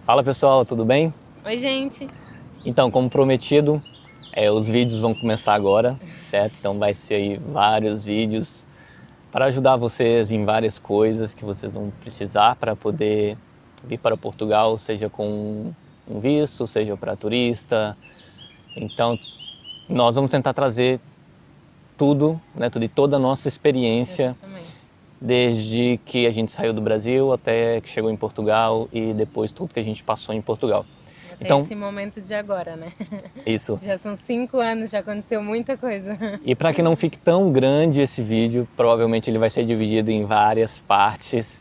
Fala pessoal, tudo bem? Oi, gente. Então, como prometido, os vídeos vão começar agora, certo? Então vai ser aí vários vídeos para ajudar vocês em várias coisas que vocês vão precisar para poder vir para Portugal, seja com um visto, seja para turista. Então, nós vamos tentar trazer tudo, né, tudo e toda a nossa experiência, Exatamente. desde que a gente saiu do Brasil até que chegou em Portugal e depois tudo que a gente passou em Portugal. Até Então, esse momento de agora, né? isso. Já são 5 anos, já aconteceu muita coisa. E para que não fique tão grande esse vídeo, provavelmente ele vai ser dividido em várias partes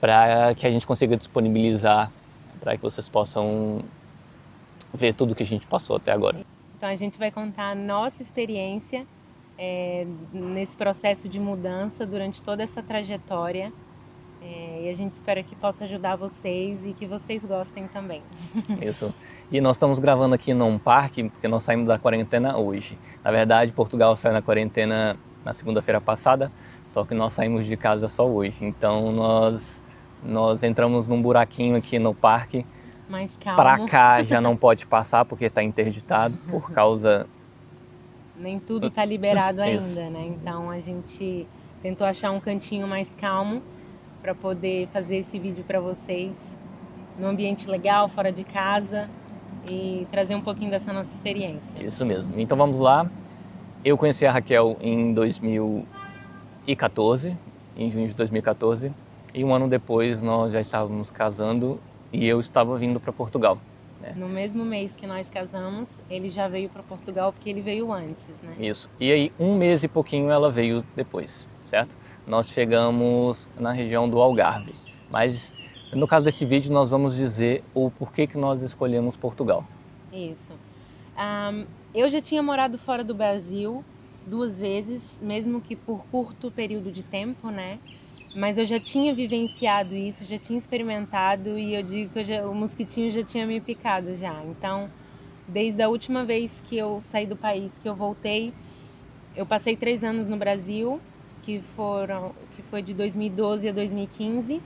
para que a gente consiga disponibilizar, para que vocês possam ver tudo que a gente passou até agora. Então a gente vai contar a nossa experiência nesse processo de mudança durante toda essa trajetória. E a gente espera que possa ajudar vocês e que vocês gostem também. Isso. E nós estamos gravando aqui num parque, porque nós saímos da quarentena hoje. Na verdade, Portugal saiu na quarentena na segunda-feira passada, só que nós saímos de casa só hoje. Então nós entramos num buraquinho aqui no parque. Mais calmo. Para cá já não pode passar porque está interditado por causa... Nem tudo está liberado Isso. ainda, né? Então a gente tentou achar um cantinho mais calmo para poder fazer esse vídeo para vocês num ambiente legal, fora de casa, e trazer um pouquinho dessa nossa experiência. Isso mesmo. Então vamos lá. Eu conheci a Raquel em 2014, em junho de 2014, e um ano depois nós já estávamos casando e eu estava vindo para Portugal. No mesmo mês que nós casamos, ele já veio para Portugal porque ele veio antes, né? Isso. E aí, um mês e pouquinho ela veio depois, certo? Nós chegamos na região do Algarve. Mas, no caso desse vídeo, nós vamos dizer o porquê que nós escolhemos Portugal. Isso. Eu já tinha morado fora do Brasil 2 vezes, mesmo que por curto período de tempo, né? Mas eu já tinha vivenciado isso, já tinha experimentado e eu digo que o mosquitinho já tinha me picado já. Então, desde a última vez que eu saí do país, que eu voltei, eu passei 3 anos no Brasil, que foi de 2012 a 2015,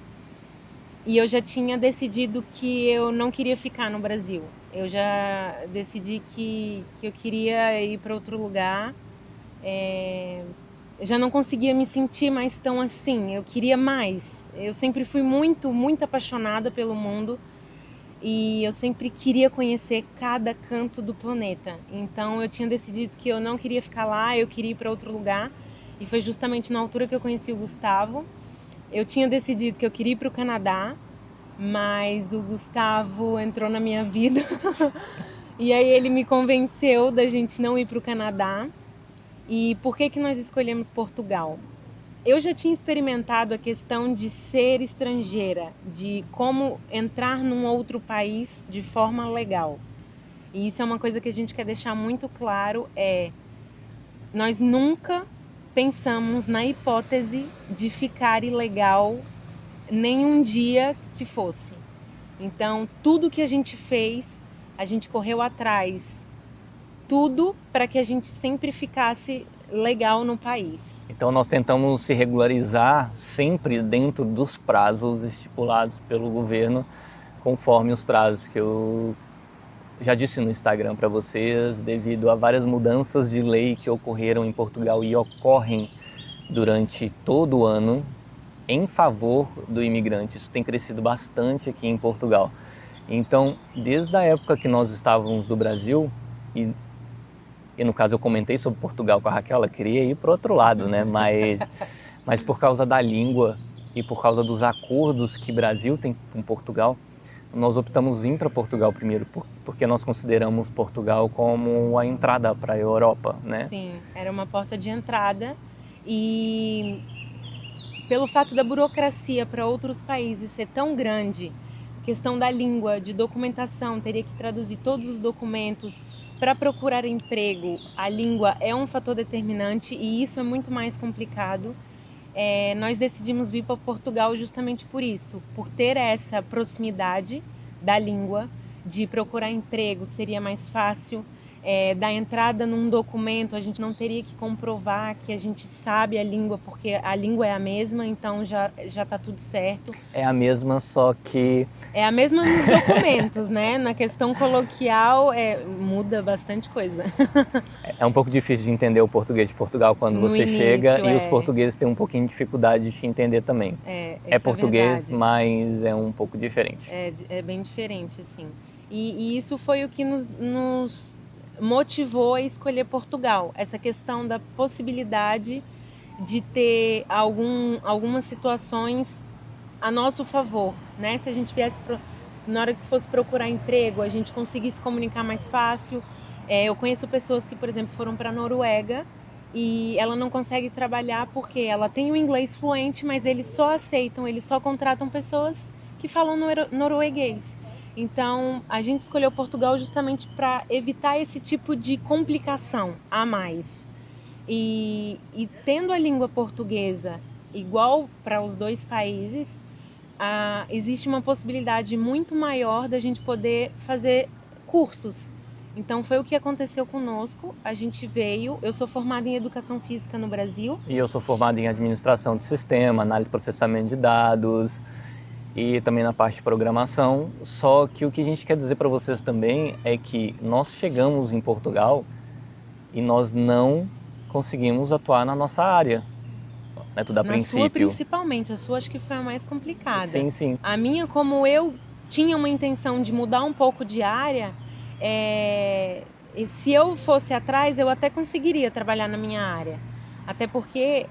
e eu já tinha decidido que eu não queria ficar no Brasil. Eu já decidi que eu queria ir para outro lugar. Eu já não conseguia me sentir mais tão assim, eu queria mais. Eu sempre fui muito apaixonada pelo mundo e eu sempre queria conhecer cada canto do planeta. Então eu tinha decidido que eu não queria ficar lá, eu queria ir para outro lugar. E foi justamente na altura que eu conheci o Gustavo. Eu tinha decidido que eu queria ir para o Canadá, mas o Gustavo entrou na minha vida e aí ele me convenceu da gente não ir para o Canadá. E por que nós escolhemos Portugal? Eu já tinha experimentado a questão de ser estrangeira, de como entrar num outro país de forma legal. E isso é uma coisa que a gente quer deixar muito claro, nós nunca pensamos na hipótese de ficar ilegal nenhum dia que fosse. Então, tudo que a gente fez, a gente correu atrás, tudo para que a gente sempre ficasse legal no país. Então nós tentamos se regularizar sempre dentro dos prazos estipulados pelo governo, conforme os prazos que eu já disse no Instagram para vocês, devido a várias mudanças de lei que ocorreram em Portugal e ocorrem durante todo o ano em favor do imigrante. Isso tem crescido bastante aqui em Portugal. Então, desde a época que nós estávamos do Brasil, e no caso eu comentei sobre Portugal com a Raquel, ela queria ir para o outro lado, né? Mas por causa da língua e por causa dos acordos que o Brasil tem com Portugal, nós optamos vir para Portugal primeiro, porque nós consideramos Portugal como a entrada para a Europa, né? Sim, era uma porta de entrada e pelo fato da burocracia para outros países ser tão grande, questão da língua, de documentação, teria que traduzir todos os documentos. Para procurar emprego, a língua é um fator determinante e isso é muito mais complicado. Nós decidimos vir para Portugal justamente por isso, por ter essa proximidade da língua, de procurar emprego seria mais fácil, da entrada num documento, a gente não teria que comprovar que a gente sabe a língua, porque a língua é a mesma, então já está tudo certo. É a mesma, só que... É a mesma nos documentos, né? Na questão coloquial, muda bastante coisa. É um pouco difícil de entender o português de Portugal quando No você início, chega, e os portugueses têm um pouquinho de dificuldade de te entender também. É português, verdade. mas é um pouco diferente. É bem diferente, assim. E isso foi o que nos motivou a escolher Portugal. Essa questão da possibilidade de ter algumas situações a nosso favor, né? Se a gente viesse na hora que fosse procurar emprego, a gente conseguisse comunicar mais fácil. Eu conheço pessoas que, por exemplo, foram para a Noruega e ela não consegue trabalhar porque ela tem o inglês fluente, mas eles só contratam pessoas que falam norueguês. Então, a gente escolheu Portugal justamente para evitar esse tipo de complicação a mais. E tendo a língua portuguesa igual para os dois países, existe uma possibilidade muito maior da gente poder fazer cursos. Então foi o que aconteceu conosco. A gente veio, eu sou formada em Educação Física no Brasil. E eu sou formado em Administração de Sistema, Análise e Processamento de Dados e também na parte de Programação. Só que o que a gente quer dizer para vocês também é que nós chegamos em Portugal e nós não conseguimos atuar na nossa área. Né, tudo a princípio. Na sua principalmente, a sua acho que foi a mais complicada. Sim, sim. A minha, como eu tinha uma intenção de mudar um pouco de área, se eu fosse atrás, eu até conseguiria trabalhar na minha área. Até porque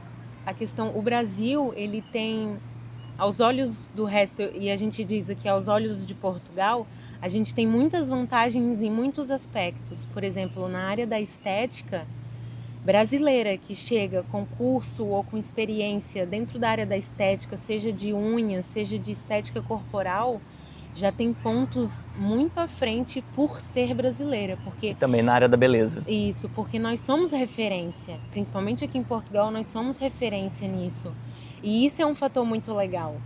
o Brasil, ele tem, aos olhos do resto, e a gente diz aqui aos olhos de Portugal, a gente tem muitas vantagens em muitos aspectos. Por exemplo, na área da estética, brasileira que chega com curso ou com experiência dentro da área da estética, seja de unha, seja de estética corporal, já tem pontos muito à frente por ser brasileira. E também na área da beleza. Isso, porque nós somos referência, principalmente aqui em Portugal, nós somos referência nisso. E isso é um fator muito legal.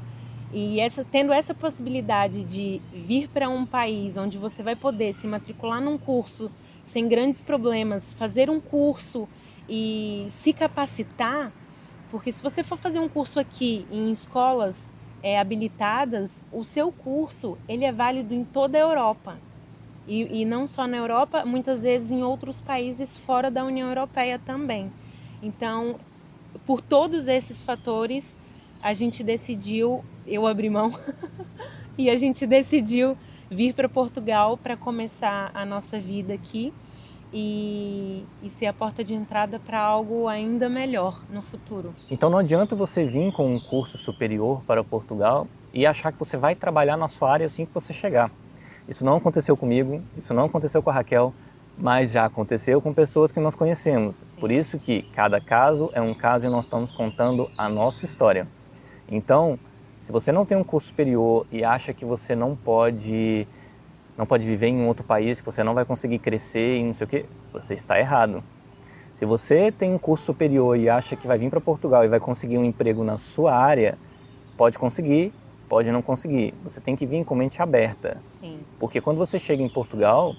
E tendo essa possibilidade de vir para um país onde você vai poder se matricular num curso sem grandes problemas, fazer um curso e se capacitar, porque se você for fazer um curso aqui em escolas habilitadas, o seu curso ele é válido em toda a Europa. E não só na Europa, muitas vezes em outros países fora da União Europeia também. Então, por todos esses fatores, a gente decidiu, eu abri mão, e a gente decidiu vir para Portugal para começar a nossa vida aqui. E ser a porta de entrada para algo ainda melhor no futuro. Então não adianta você vir com um curso superior para Portugal e achar que você vai trabalhar na sua área assim que você chegar. Isso não aconteceu comigo, isso não aconteceu com a Raquel, mas já aconteceu com pessoas que nós conhecemos. Sim. Por isso que cada caso é um caso e nós estamos contando a nossa história. Então, se você não tem um curso superior e acha que você não pode viver em um outro país, que você não vai conseguir crescer e não sei o quê, você está errado. Se você tem um curso superior e acha que vai vir para Portugal e vai conseguir um emprego na sua área, pode conseguir, pode não conseguir. Você tem que vir com mente aberta. Sim. Porque quando você chega em Portugal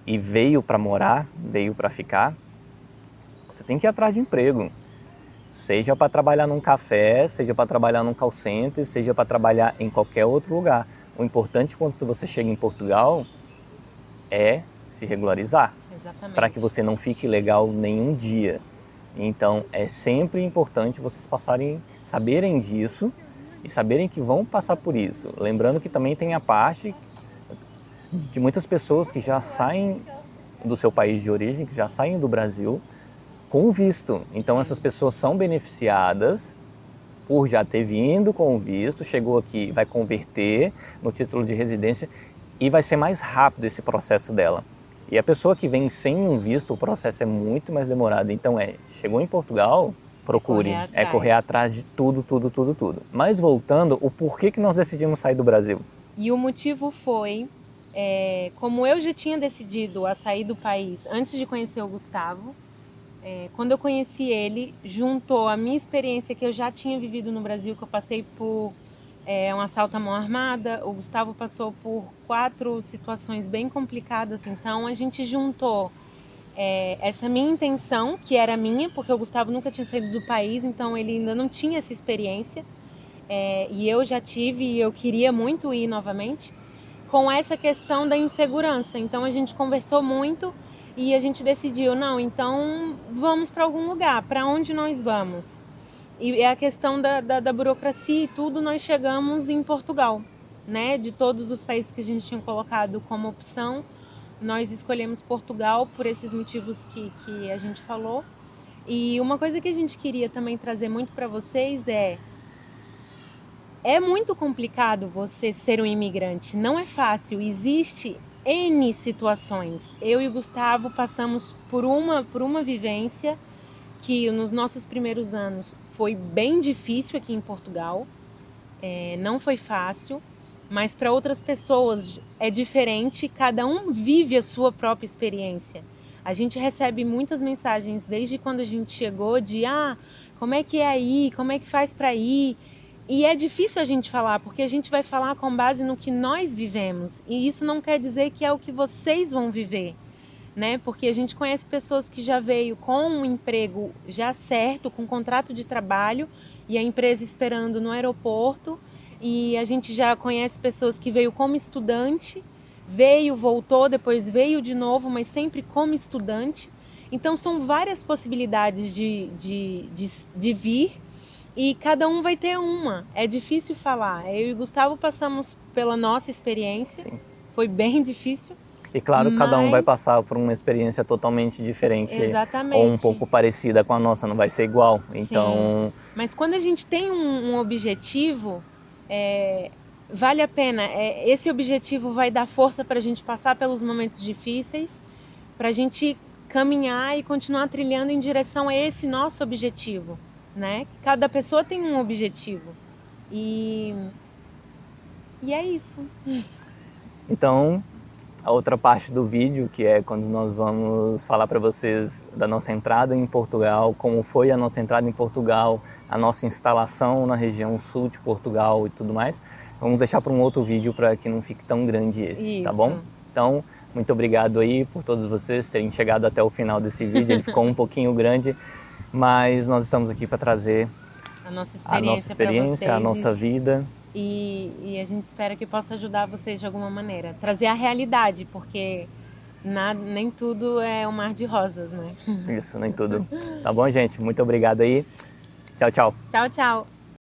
e veio para morar, veio para ficar, você tem que ir atrás de emprego. Seja para trabalhar num café, seja para trabalhar num call center, seja para trabalhar em qualquer outro lugar. O importante quando você chega em Portugal é se regularizar. Para que você não fique ilegal nenhum dia. Então é sempre importante vocês saberem disso e saberem que vão passar por isso. Lembrando que também tem a parte de muitas pessoas que já saem do seu país de origem, que já saem do Brasil com visto. Então essas pessoas são beneficiadas por já ter vindo com o visto, chegou aqui, vai converter no título de residência e vai ser mais rápido esse processo dela. E a pessoa que vem sem um visto, o processo é muito mais demorado. Então chegou em Portugal, procure, correr atrás de tudo. Mas voltando, o porquê que nós decidimos sair do Brasil? E o motivo foi, como eu já tinha decidido a sair do país antes de conhecer o Gustavo, quando eu conheci ele, juntou a minha experiência que eu já tinha vivido no Brasil, que eu passei por um assalto à mão armada. O Gustavo passou por 4 situações bem complicadas, então a gente juntou essa minha intenção, que era minha, porque o Gustavo nunca tinha saído do país, então ele ainda não tinha essa experiência, e eu já tive e eu queria muito ir novamente, com essa questão da insegurança. Então a gente conversou muito e a gente decidiu, não, então vamos para algum lugar. Para onde nós vamos? E a questão da burocracia e tudo, nós chegamos em Portugal, né? De todos os países que a gente tinha colocado como opção, nós escolhemos Portugal por esses motivos que a gente falou. E uma coisa que a gente queria também trazer muito para vocês é muito complicado você ser um imigrante, não é fácil, existe N situações. Eu e o Gustavo passamos por uma vivência que nos nossos primeiros anos foi bem difícil aqui em Portugal, não foi fácil, mas para outras pessoas é diferente, cada um vive a sua própria experiência. A gente recebe muitas mensagens desde quando a gente chegou de como é que é aí, como é que faz para ir? E é difícil a gente falar, porque a gente vai falar com base no que nós vivemos. E isso não quer dizer que é o que vocês vão viver, né? Porque a gente conhece pessoas que já veio com um emprego já certo, com um contrato de trabalho, e a empresa esperando no aeroporto. E a gente já conhece pessoas que veio como estudante, voltou, depois veio de novo, mas sempre como estudante. Então são várias possibilidades de vir. E cada um vai ter uma. É difícil falar. Eu e o Gustavo passamos pela nossa experiência. Sim. Foi bem difícil. E claro, cada um vai passar por uma experiência totalmente diferente. Exatamente. Ou um pouco parecida com a nossa, não vai ser igual. Então... Sim. Mas quando a gente tem um objetivo, vale a pena. Esse objetivo vai dar força para a gente passar pelos momentos difíceis, para a gente caminhar e continuar trilhando em direção a esse nosso objetivo. Né? Cada pessoa tem um objetivo e é isso. Então, a outra parte do vídeo, que é quando nós vamos falar para vocês da nossa entrada em Portugal, como foi a nossa entrada em Portugal, a nossa instalação na região sul de Portugal e tudo mais, vamos deixar para um outro vídeo para que não fique tão grande esse, isso. Tá bom? Então, muito obrigado aí por todos vocês terem chegado até o final desse vídeo, ele ficou um pouquinho grande, mas nós estamos aqui para trazer a nossa experiência, a nossa vida. E a gente espera que possa ajudar vocês de alguma maneira. Trazer a realidade, porque nem tudo é um mar de rosas, né? Isso, nem tudo. Tá bom, gente? Muito obrigado aí. Tchau, tchau. Tchau, tchau.